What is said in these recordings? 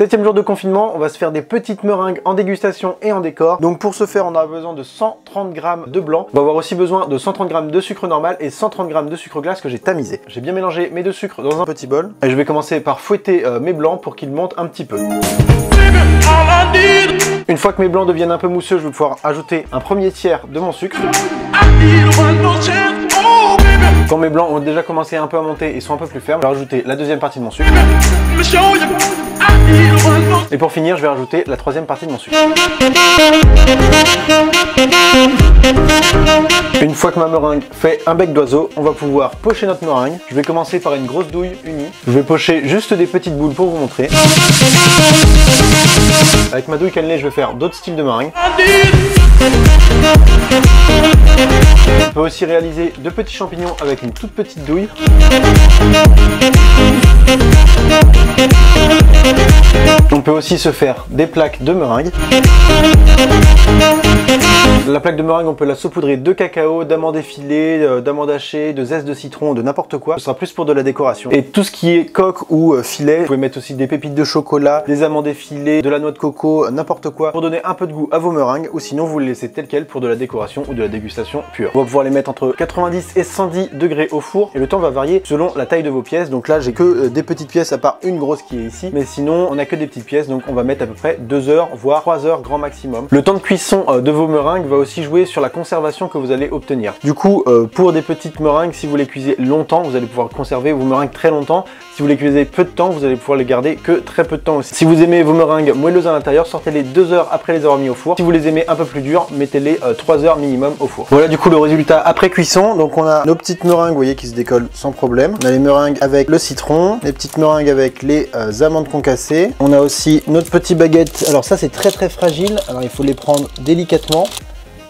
7e jour de confinement, on va se faire des petites meringues en dégustation et en décor. Donc pour ce faire, on a besoin de 130 g de blanc. On va avoir aussi besoin de 130 g de sucre normal et 130 g de sucre glace que j'ai tamisé. J'ai bien mélangé mes deux sucres dans un petit bol. Et je vais commencer par fouetter mes blancs pour qu'ils montent un petit peu. Une fois que mes blancs deviennent un peu mousseux, je vais pouvoir ajouter un premier tiers de mon sucre. Quand mes blancs ont déjà commencé un peu à monter et sont un peu plus fermes, je vais rajouter la deuxième partie de mon sucre. Et pour finir, je vais rajouter la troisième partie de mon sucre. Une fois que ma meringue fait un bec d'oiseau, on va pouvoir pocher notre meringue. Je vais commencer par une grosse douille unie. Je vais pocher juste des petites boules pour vous montrer. Avec ma douille cannelée, je vais faire d'autres styles de meringue. On peut aussi réaliser de petits champignons avec une toute petite douille. On peut aussi se faire des plaques de meringue. La plaque de meringue, on peut la saupoudrer de cacao, d'amandes effilées, d'amandes hachées, de zeste de citron, de n'importe quoi. Ce sera plus pour de la décoration. Et tout ce qui est coque ou filet, vous pouvez mettre aussi des pépites de chocolat, des amandes effilées, de la noix de coco, n'importe quoi, pour donner un peu de goût à vos meringues, ou sinon vous les laissez telles quelles pour de la décoration ou de la dégustation pure. On va pouvoir les mettre entre 90 et 110 degrés au four, et le temps va varier selon la taille de vos pièces. Donc là, j'ai que des petites pièces à part une grosse qui est ici, mais sinon on a que des petites pièces, donc on va mettre à peu près 2 heures, voire 3 heures grand maximum. Le temps de cuisson de vos meringues va aussi jouer sur la conservation que vous allez obtenir. Du coup, pour des petites meringues, si vous les cuisez longtemps, vous allez pouvoir conserver vos meringues très longtemps. Si vous les cuisez peu de temps, vous allez pouvoir les garder que très peu de temps aussi. Si vous aimez vos meringues moelleuses à l'intérieur, sortez-les 2 heures après les avoir mis au four. Si vous les aimez un peu plus dures, mettez-les 3 heures minimum au four. Voilà du coup le résultat après cuisson. Donc on a nos petites meringues, vous voyez, qui se décollent sans problème. On a les meringues avec le citron, les petites meringues avec les amandes concassées. On a aussi notre petite baguette. Alors ça c'est très fragile, alors il faut les prendre délicatement.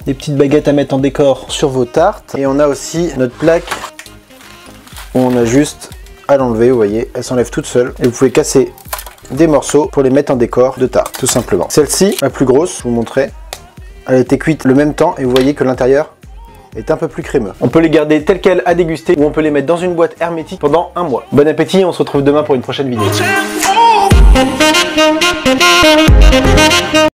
Des petites baguettes à mettre en décor sur vos tartes. Et on a aussi notre plaque où on a juste à l'enlever, vous voyez, elle s'enlève toute seule. Et vous pouvez casser des morceaux pour les mettre en décor de tarte, tout simplement. Celle-ci, la plus grosse, je vous montrerai, elle a été cuite le même temps et vous voyez que l'intérieur est un peu plus crémeux. On peut les garder telles quelles à déguster ou on peut les mettre dans une boîte hermétique pendant un mois. Bon appétit, on se retrouve demain pour une prochaine vidéo.